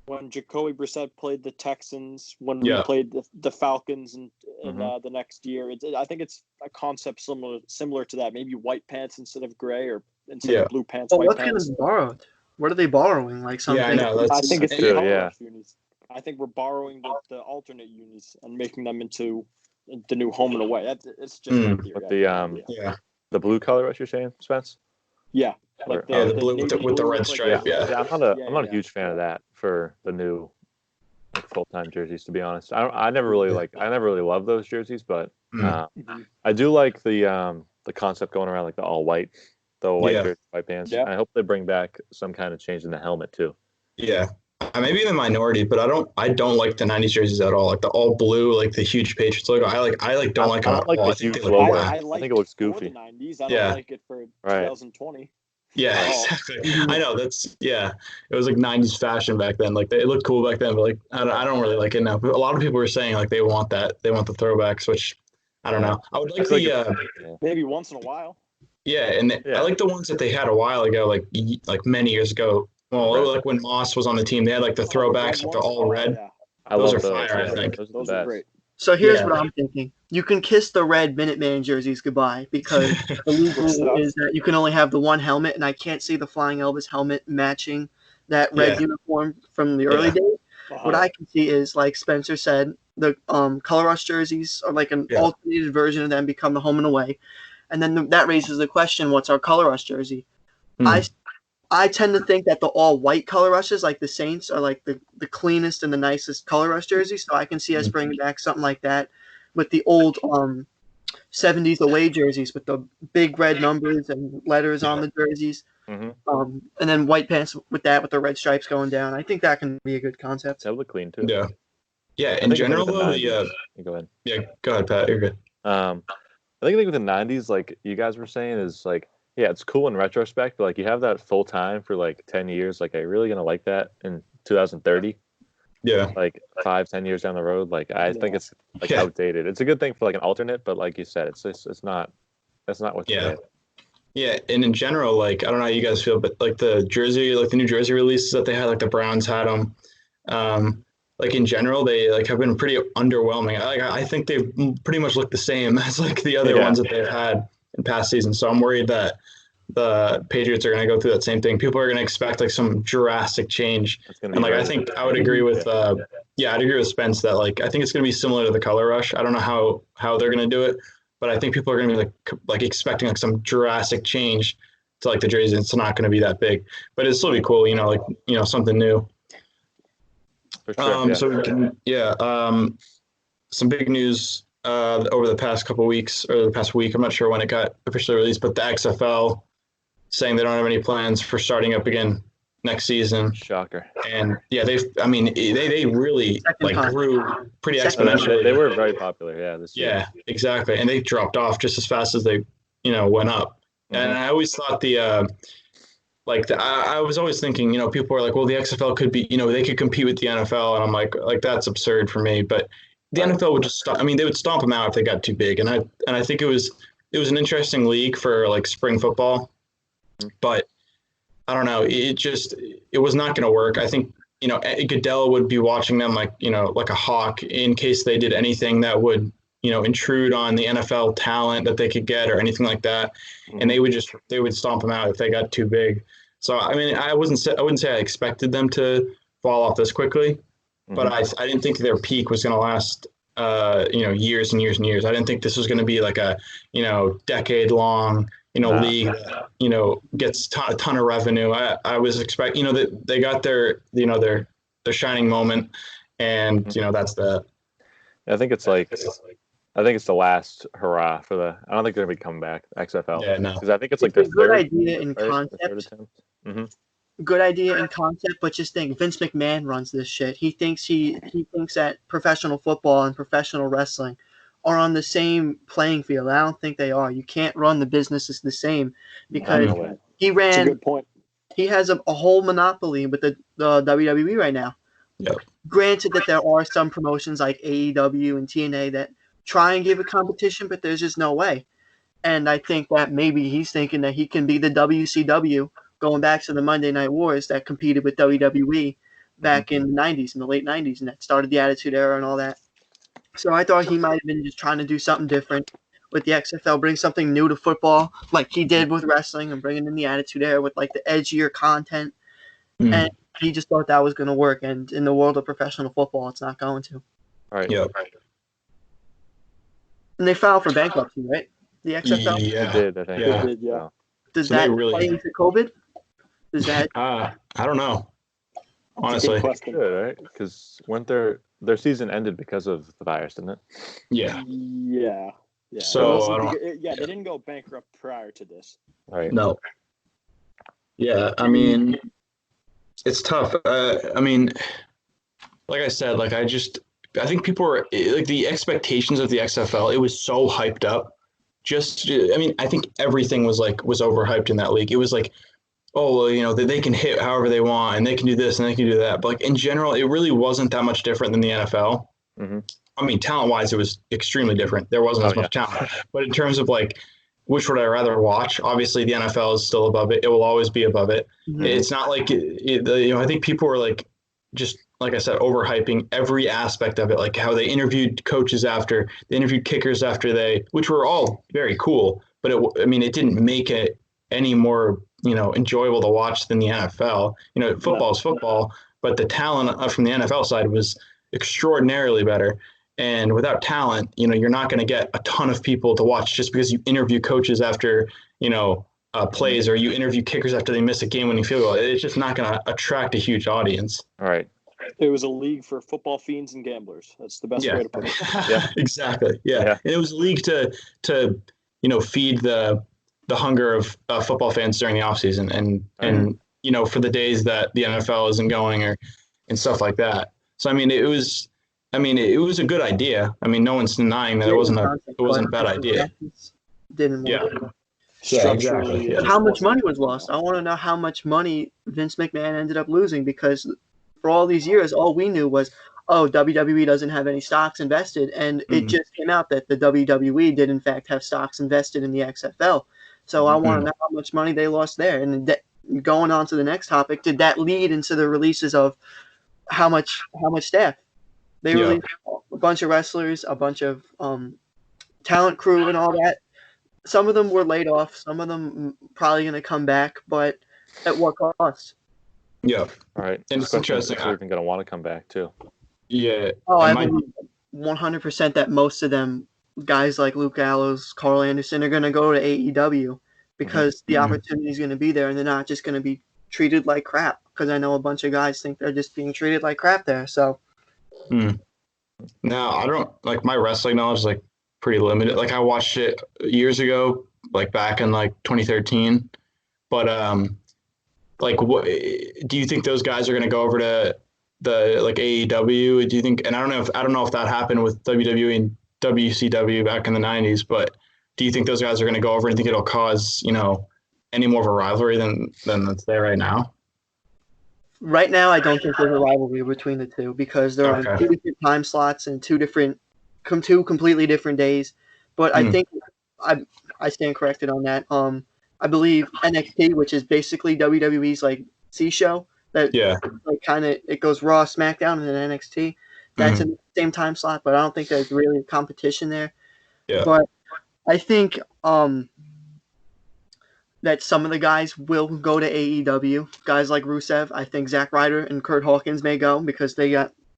when Jacoby Brissett played the Texans, when we played the Falcons in the next year. I think it's a concept similar to that. Maybe white pants instead of gray, or instead of blue pants, white pants. What's borrowed? What are they borrowing? Like something? Yeah, I know. I think it's the color yeah. rush unis. I think we're borrowing the alternate unis and making them into the new home and away. It's just my theory. With the blue color, what you're saying, Spence? Yeah. Like the blue with the red stripe. Yeah, I'm not a huge fan of that for the new full-time jerseys. To be honest, I never really loved those jerseys, but I do like the concept going around, like the all white the white Yeah. shirt, white pants. Yeah. I hope they bring back some kind of change in the helmet too. Yeah. I may be in the minority, but I don't like the '90s jerseys at all. Like the all blue, like the huge Patriots logo. I don't like them I at don't like all. the I think they huge look logo. whack. I like think it looks for goofy. the 90s. I Yeah. don't like it for Right. 2020. Yeah, Oh. exactly. I know it was like '90s fashion back then. Like it looked cool back then, but like I don't really like it now. But a lot of people were saying like they want the throwbacks, which I don't know. I would like Maybe once in a while. I like the ones that they had a while ago, like many years ago. Well, Red. like when Moss was on the team, they had like the throwbacks with the all red. Yeah. I Those love are those. fire, I Yeah, think. those are Those the are best. great. So here's Yeah. what I'm thinking. You can kiss the red Minuteman jerseys goodbye because the league Good rule stuff. is that you can only have the one helmet, and I can't see the Flying Elvis helmet matching that red Yeah. uniform from the early Yeah. days. Uh-huh. What I can see is, like Spencer said, the Color Rush jerseys are like an alternated version of them become the home and away. And then that raises the question, what's our Color Rush jersey? I tend to think that the all-white Color Rushes, like the Saints, are like the cleanest and the nicest Color Rush jerseys. So I can see us bringing back something like that with the old 70s away jerseys with the big red numbers and letters on the jerseys. Mm-hmm. And then white pants with the red stripes going down. I think that can be a good concept. That would look clean too. Yeah. Yeah. In general, though, go ahead. Yeah. Go ahead, Pat. You're good. I think with the '90s, like you guys were saying, is like, yeah, it's cool in retrospect, but like you have that full time for like 10 years. Like, are you really gonna like that in 2030? Yeah. Like 5-10 years down the road. Like, I think it's like outdated. It's a good thing for like an alternate, but like you said, it's not. That's not what you get. Yeah, and in general, like I don't know how you guys feel, but like the new jersey releases that they had, like the Browns had them. Like in general, they like have been pretty underwhelming. I think they've pretty much looked the same as like the other ones that they've had in past seasons. So I'm worried that the Patriots are going to go through that same thing. People are going to expect like some drastic change, and like I think I would agree with I'd agree with Spence that like I think it's going to be similar to the Color Rush. I don't know how they're going to do it, but I think people are going to be like expecting like some drastic change to like the jerseys. It's not going to be that big, but it'll still be cool. Something new. For sure, So we can, some big news over the past couple weeks or the past week. I'm not sure when it got officially released, but the XFL saying they don't have any plans for starting up again next season. Shocker. And yeah, they really grew pretty exponentially. They were very popular, this year. Yeah, exactly. And they dropped off just as fast as they, went up. Mm-hmm. And I always thought I was always thinking, people were like, well, the XFL could be, they could compete with the NFL. And I'm like that's absurd for me. But the NFL would just stop. I mean, they would stomp them out if they got too big. And I think it was an interesting league for like spring football, but I don't know. It was not going to work. I think, Goodell would be watching them like a hawk in case they did anything that would, intrude on the NFL talent that they could get or anything like that. And they would stomp them out if they got too big. So, I mean, I wouldn't say I expected them to fall off this quickly, but I didn't think their peak was going to last, years and years and years. I didn't think this was going to be like a, decade long, league that, gets a ton of revenue. I was expecting, that they got their shining moment, and, that's that. I think it's the last hurrah for the. I don't think they're gonna be coming back XFL. Yeah, no. Because I think it's like their their good third idea in concept. Good idea in concept, but just think, Vince McMahon runs this shit. He thinks that professional football and professional wrestling are on the same playing field. I don't think they are. You can't run the businesses the same because he ran. That's a good point. He has a whole monopoly with the WWE right now. Yep. Granted that there are some promotions like AEW and TNA that try and give a competition, but there's just no way. And I think that maybe he's thinking that he can be the WCW, going back to the Monday Night Wars that competed with WWE back in the 90s, in the late 90s, and that started the Attitude Era and all that. So I thought he might have been just trying to do something different with the XFL, bring something new to football like he did with wrestling and bringing in the Attitude Era with like the edgier content. And he just thought that was going to work. And in the world of professional football, it's not going to. Right. Yeah. And they filed for bankruptcy, right? The XFL? Yeah. They did, I think. Yeah. They did, yeah. Does So that they really- play into COVID? Does that? I don't know. Honestly. Question. Good, right? Because weren't their season ended because of the virus, didn't it? Yeah. Yeah. Yeah. So they didn't go bankrupt prior to this. Right. No. Yeah, I mean, it's tough. I mean, like I said, I think people were like the expectations of the XFL. It was so hyped up. I think everything was overhyped in that league. It was like, oh, well, they can hit however they want and they can do this and they can do that. But like in general, it really wasn't that much different than the NFL. Mm-hmm. I mean, talent-wise, it was extremely different. There wasn't as much talent. But in terms of like, which would I rather watch? Obviously, the NFL is still above it. It will always be above it. Mm-hmm. It's not like I think people were like, just like I said, overhyping every aspect of it, like how they interviewed coaches after, they interviewed kickers after which were all very cool. But it didn't make it any more enjoyable to watch than the NFL. Football is football, but the talent from the NFL side was extraordinarily better. And without talent, you're not going to get a ton of people to watch just because you interview coaches after, plays, or you interview kickers after they miss a game-winning field goal. It's just not going to attract a huge audience. All right. It was a league for football fiends and gamblers. That's the best way to put it. Yeah, exactly. Yeah. And it was a league to feed the hunger of football fans during the offseason and for the days that the NFL isn't going and stuff like that. So it was a good idea. No one's denying that it wasn't a bad idea. Didn't work. Yeah, exactly. Yeah. How much money was lost? I want to know how much money Vince McMahon ended up losing, because for all these years, all we knew was, WWE doesn't have any stocks invested, and it just came out that the WWE did in fact have stocks invested in the XFL. So I want to know how much money they lost there. And going on to the next topic, did that lead into the releases of how much staff? They released a bunch of wrestlers, a bunch of talent crew and all that. Some of them were laid off. Some of them probably going to come back, but at what cost? Yeah. All right. And it's interesting. They're even going to want to come back too. Yeah. Oh, I believe 100% that most of them, guys like Luke Gallows, Carl Anderson, are going to go to AEW because the opportunity is going to be there, and they're not just going to be treated like crap. Because I know a bunch of guys think they're just being treated like crap there. So. No, I don't my wrestling knowledge is pretty limited. I watched it years ago, back in 2013. But what do you think those guys are going to go over to the AEW? Do you think? And I don't know if that happened with WWE and WCW back in the 90s, but do you think those guys are going to go over and think it'll cause any more of a rivalry than that's there right now? Right now, I don't think there's a rivalry between the two because they're on two different time slots and two completely different days. But I think I stand corrected on that. I believe NXT, which is basically WWE's C show, that kind of it goes Raw, SmackDown, and then NXT. That's in the same time slot, but I don't think there's really a competition there. Yeah. But I think that some of the guys will go to AEW. Guys like Rusev, I think Zack Ryder and Kurt Hawkins may go because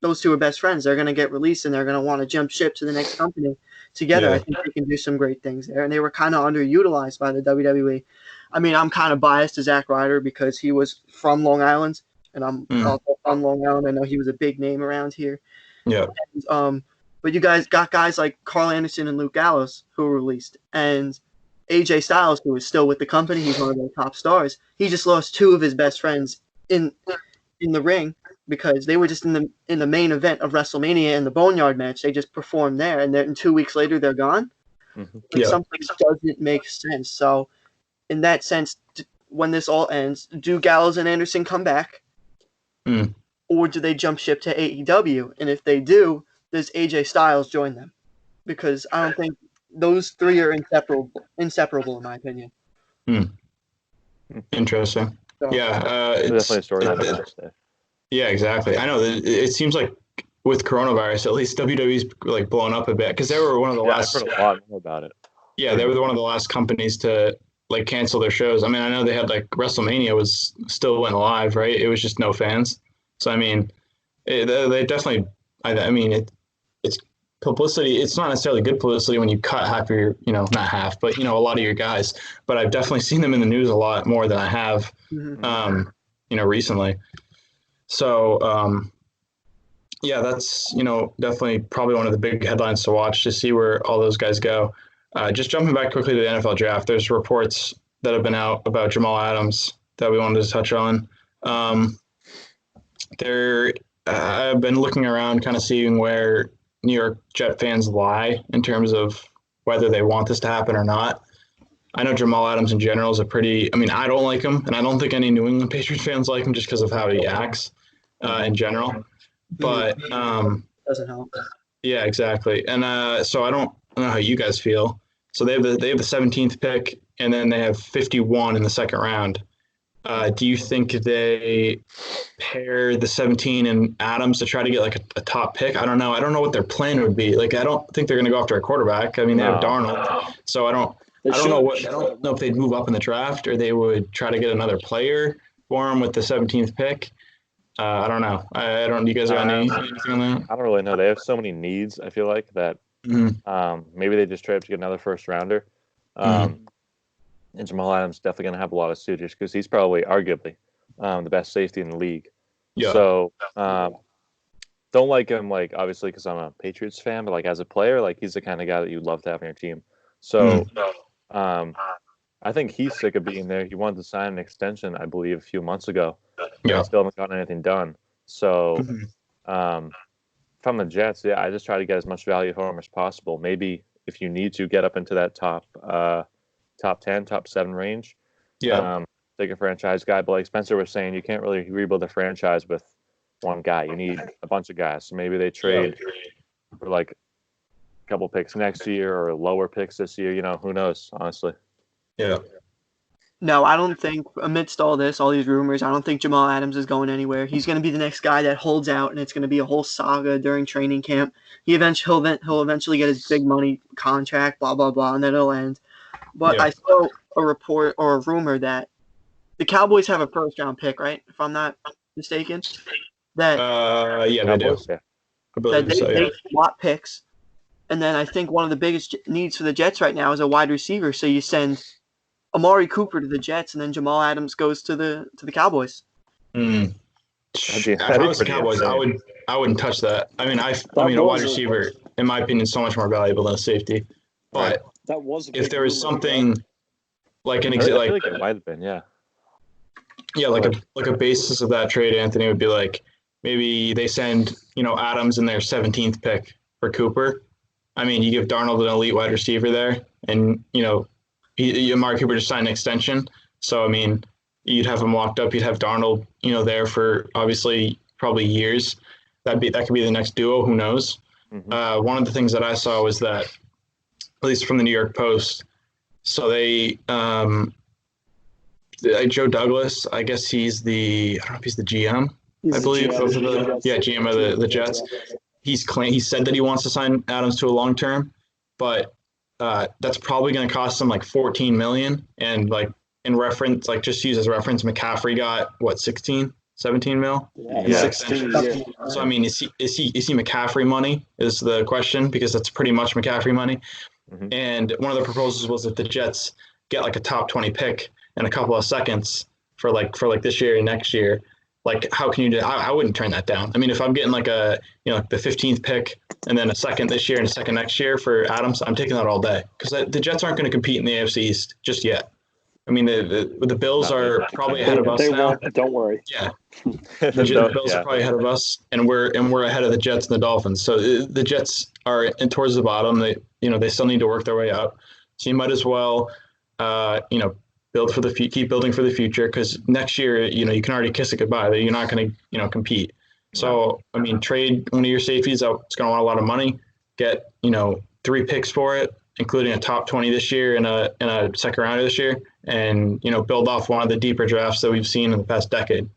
those two are best friends. They're going to get released and they're going to want to jump ship to the next company together. I think they can do some great things there. And they were kind of underutilized by the WWE. I'm kind of biased to Zack Ryder because he was from Long Island, and I'm also from Long Island. I know he was a big name around here. Yeah. And, but you guys got guys like Carl Anderson and Luke Gallows who were released, and AJ Styles, who is still with the company. He's one of their top stars. He just lost two of his best friends in the ring because they were just in the main event of WrestleMania in the Boneyard match. They just performed there, and then 2 weeks later they're gone. Something doesn't make sense. So in that sense, when this all ends, do Gallows and Anderson come back? Or do they jump ship to AEW? And if they do, does AJ Styles join them? Because I don't think those three are inseparable in my opinion. Interesting. So, it's definitely a story. Yeah, exactly. I know it seems like with coronavirus, at least WWE's blown up a bit because they were one of the last. I've heard a lot more about it. Yeah, they were one of the last companies to cancel their shows. I know they had WrestleMania was still went live, right? It was just no fans. So they definitely. It's publicity. It's not necessarily good publicity when you cut half of your, not half, but a lot of your guys. But I've definitely seen them in the news a lot more than I have, recently. So, that's definitely probably one of the big headlines to watch to see where all those guys go. Just jumping back quickly to the NFL draft, there's reports that have been out about Jamal Adams that we wanted to touch on. I've been looking around, kind of seeing where New York Jet fans lie in terms of whether they want this to happen or not. I know Jamal Adams in general is I don't like him, and I don't think any New England Patriots fans like him just because of how he acts in general. But Doesn't help. yeah, exactly. And so I don't know how you guys feel. So they have the 17th pick, and then they have 51 in the second round. Do you think they pair the 17 and Adams to try to get like a top pick? I don't know. I don't know what their plan would be. Like, I don't think they're going to go after a quarterback. I mean, they have Darnold, so I don't know if they'd move up in the draft or they would try to get another player for him with the 17th pick. I don't know. Do you guys have anything on that? I don't really know. They have so many needs. I feel like that maybe they just trade up to get another first rounder. And Jamal Adams definitely going to have a lot of suitors because he's probably arguably the best safety in the league. Yeah. So don't like him, like obviously because I'm a Patriots fan, but like as a player, like he's the kind of guy that you'd love to have on your team. So I think he's sick of being there. He wanted to sign an extension, I believe, a few months ago. Yeah. Still haven't gotten anything done. So from the Jets, yeah, I just try to get as much value for him as possible. Maybe if you need to get up into that top 10, top 7 range. Yeah. Take a franchise guy. But like Spencer was saying, you can't really rebuild a franchise with one guy. You need a bunch of guys. So maybe they trade for like a couple picks next year or lower picks this year. You know, who knows, honestly. Yeah. No, I don't think, amidst all these rumors, I don't think Jamal Adams is going anywhere. He's going to be the next guy that holds out, and it's going to be a whole saga during training camp. He'll eventually get his big money contract, blah, blah, blah, and then it'll end. But I saw a report or a rumor that the Cowboys have a first-round pick, right? If I'm not mistaken. That they do. They swap picks. And then I think one of the biggest needs for the Jets right now is a wide receiver. So you send Amari Cooper to the Jets, and then Jamal Adams goes to the Cowboys. If I was the Cowboys, I wouldn't touch that. I mean, a wide receiver, in my opinion, is so much more valuable than a safety. But that was if there was something like I feel like it might have been, like a basis of that trade, Anthony, would be like maybe they send Adams in their 17th pick for Cooper. I mean, you give Darnold an elite wide receiver there, and Amari Cooper just signed an extension. So I mean, you'd have him locked up. You'd have Darnold, there for obviously probably years. That could be the next duo. Who knows? One of the things that I saw was that, at least from the New York Post, so they Joe Douglas, I guess he's the GM, I believe, GM of the Jets. He said that he wants to sign Adams to a long term, but that's probably going to cost him like $14 million. And like in reference, like just use as reference, McCaffrey got what, 16, 17 mil? Yeah. 16. So I mean, is he McCaffrey money is the question, because that's pretty much McCaffrey money. And one of the proposals was that the Jets get like a top 20 pick and a couple of seconds for this year and next year. Like, how can you do? I wouldn't turn that down. I mean, if I'm getting like the 15th pick and then a second this year and a second next year for Adams, I'm taking that all day, because the Jets aren't going to compete in the AFC East just yet. I mean, the Bills are probably ahead of us now. Don't worry. Yeah, the Bills are probably ahead of us, and we're ahead of the Jets and the Dolphins. So the Jets are towards the bottom. They still need to work their way up. So you might as well, keep building for the future, because next year, you can already kiss it goodbye. That you're not going to, compete. So I mean, trade one of your safeties out. It's going to want a lot of money. Get 3 picks for it, including a top 20 this year and a second rounder this year, and build off one of the deeper drafts that we've seen in the past decade.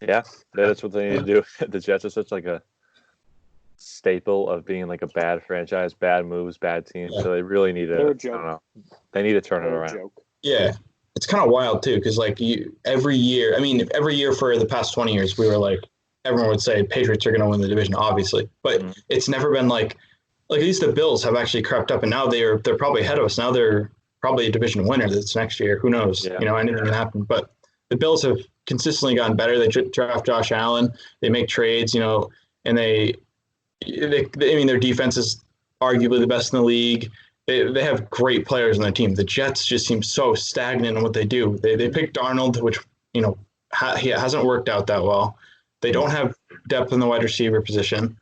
Yeah, that's what they need to do. The Jets are such like a staple of being like a bad franchise, bad moves, bad team. So they really need to. I don't know. They need to turn it around. Yeah, it's kind of wild too, because like every year for the past 20 years, we were like, everyone would say Patriots are going to win the division, obviously, but it's never been like at least the Bills have actually crept up, and now they're probably ahead of us. Now they're probably a division winner this next year. Who knows? Yeah. Anything can happen. But the Bills have consistently gotten better. They draft Josh Allen. They make trades. And their defense is arguably the best in the league. They have great players on their team. The Jets just seem so stagnant in what they do. They picked Darnold, which he hasn't worked out that well. They don't have depth in the wide receiver position.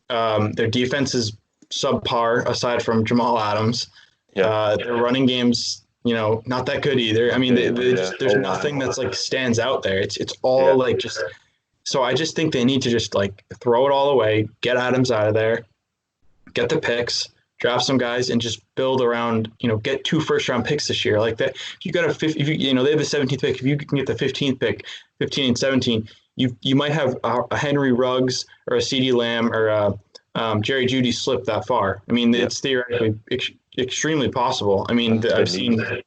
Their defense is subpar aside from Jamal Adams. Their running game's not that good either. I mean, there's nothing that's like stands out there. It's all like just. So I just think they need to just like throw it all away, get Adams out of there, get the picks, draft some guys, and just build around. Get 2 first-round picks this year. Like that, if you got they have the 17th pick. If you can get the 15th pick, 15 and 17, you might have a Henry Ruggs or a CeeDee Lamb or a Jerry Jeudy slip that far. I mean, it's theoretically extremely possible. I mean, I've seen, and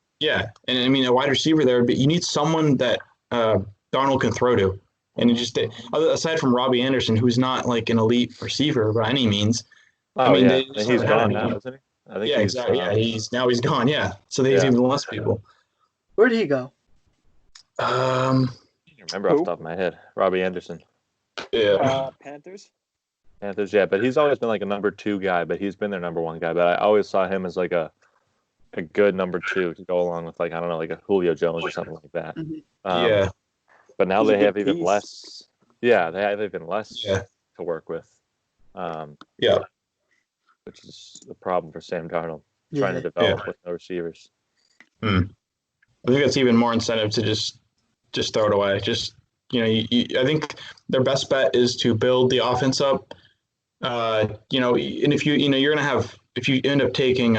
I mean a wide receiver there, but you need someone that Darnold can throw to. And aside from Robbie Anderson, who's not like an elite receiver by any means. He's gone now, isn't he? I think exactly. He's gone. Yeah, so they have even less people. Where did he go? I remember off the top of my head, Robbie Anderson. Yeah. Panthers. Panthers, yeah, but he's always been like a number 2 guy, but he's been their number 1 guy. But I always saw him as like a good number 2 to go along with like like a Julio Jones or something like that. Mm-hmm. But now they have even less. Yeah, they have even less to work with. Which is the problem for Sam Darnold trying to develop with no receivers. I think that's even more incentive to just throw it away. Just I think their best bet is to build the offense up. And if you're gonna have if you end up taking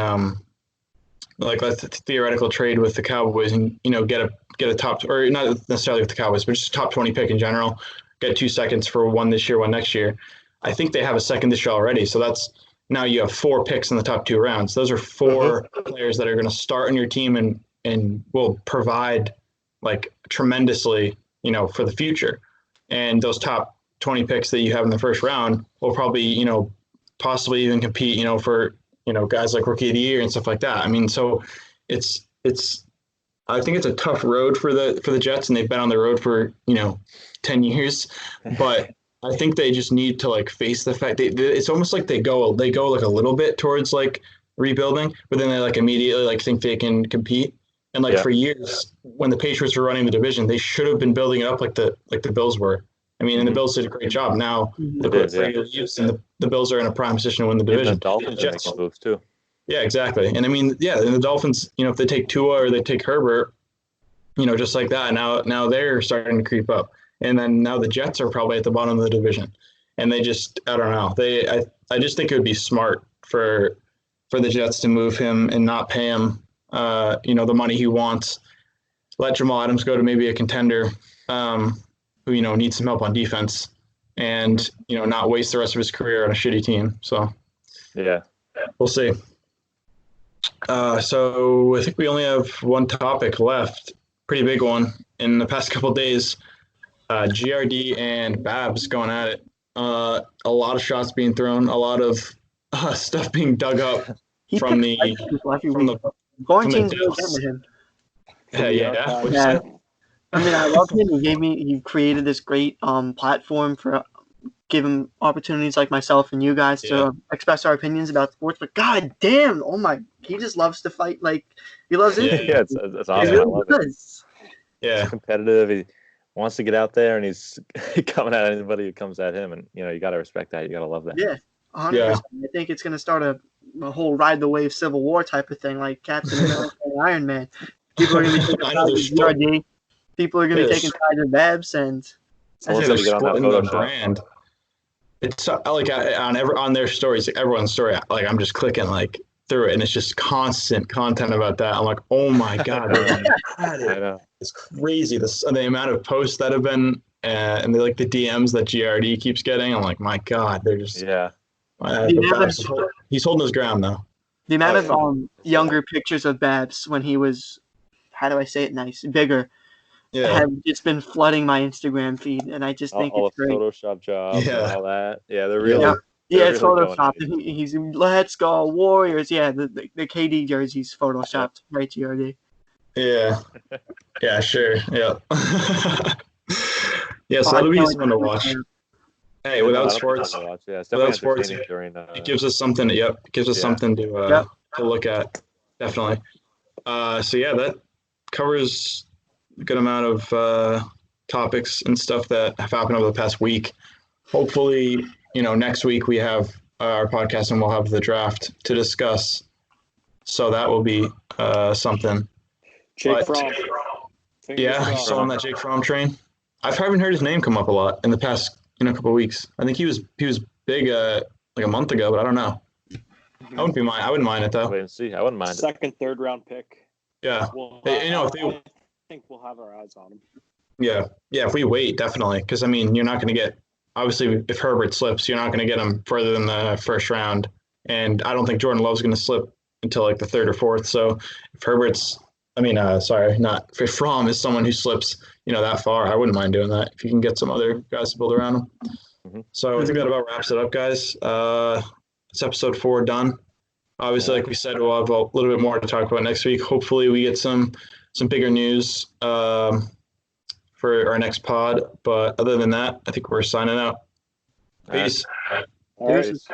like let's theoretical trade with the Cowboys and get a top, or not necessarily with the Cowboys, but just a top 20 pick in general, get 2 seconds for one this year, one next year. I think they have a second this year already. So that's now you have 4 picks in the top 2 rounds. Those are 4 players that are going to start on your team and will provide like tremendously, for the future. And those top 20 picks that you have in the first round will probably, possibly even compete, for, guys like Rookie of the Year and stuff like that. I mean, so I think it's a tough road for the Jets, and they've been on the road for 10 years. But I think they just need to like face the fact it's almost like they go like a little bit towards like rebuilding, but then they like immediately like think they can compete. And like for years, when the Patriots were running the division, they should have been building it up like the Bills were. I mean, and the Bills did a great job. Now the leaves, and the Bills are in a prime position to win the division. The Dolphins are making moves too. Yeah, exactly. And I mean, and the Dolphins, if they take Tua or they take Herbert, just like that, now they're starting to creep up. And then now the Jets are probably at the bottom of the division. And they just, I don't know. I just think it would be smart for the Jets to move him and not pay him, the money he wants. Let Jamal Adams go to maybe a contender who, needs some help on defense, and, not waste the rest of his career on a shitty team. So, yeah, we'll see. So I think we only have one topic left, pretty big one. In the past couple of days, GRD and Babs going at it. A lot of shots being thrown, a lot of stuff being dug up from the quarantine's really getting to him. Yeah. I mean, I love him. He created this great platform for giving opportunities like myself and you guys to express our opinions about sports. But god damn, he just loves to fight. Like he loves it. Yeah, it's awesome. Really I love it. Yeah, he's competitive. He wants to get out there, and he's coming at anybody who comes at him. And you got to respect that. You got to love that. Yeah, 100%. I think it's going to start a whole ride the wave Civil War type of thing, like Captain America and Iron Man. People are going to be taking sides of GRD. People are going to be taking sides of Babs, and they're splitting the brand. It's like on their stories, like everyone's story. Like I'm just clicking like through it, and it's just constant content about that. I'm like, oh my god, I know. It's crazy. The amount of posts that have been, and the DMs that GRD keeps getting. I'm like, my god, they're just he's holding his ground though. The amount of younger pictures of Babs when he was, how do I say it nice, bigger. Have just been flooding my Instagram feed, and I just think it's great. Photoshop jobs and all that. Yeah, they're really. It's photoshopped. He's let's go Warriors. Yeah, the KD jersey's photoshopped right to GRD. Yeah, sure. Yeah. So that'll be someone to watch. Hey, without I don't sports, think I'll watch. Yeah, it's without definitely sports, entertaining during. it gives us something. Yep, it gives us Yeah. something to look at. Definitely. So yeah, that covers a good amount of topics and stuff that have happened over the past week. Hopefully, next week we have our podcast and we'll have the draft to discuss. So that will be something. Jake But- Fromm. Fingers Yeah, crossed. still on that Jake Fromm train. I haven't heard his name come up a lot in the past, couple of weeks. I think he was big like a month ago, but I don't know. I wouldn't mind it though. Wait and see. I wouldn't mind it. Second, third round pick. Yeah, Well, Hey, I if think we'll have our eyes on him. yeah. If we wait, definitely, because I mean, you're not going to get obviously if Herbert slips, you're not going to get him further than the first round, and I don't think Jordan Love's going to slip until like the third or fourth. So if if Fromm is someone who slips, that far, I wouldn't mind doing that if you can get some other guys to build around him. Mhm. So I think that about wraps it up, guys. It's episode 4 done. Obviously, like we said, we'll have a little bit more to talk about next week. Hopefully, we get some bigger news for our next pod. But other than that, I think we're signing out. All right. Peace. All right. Peace.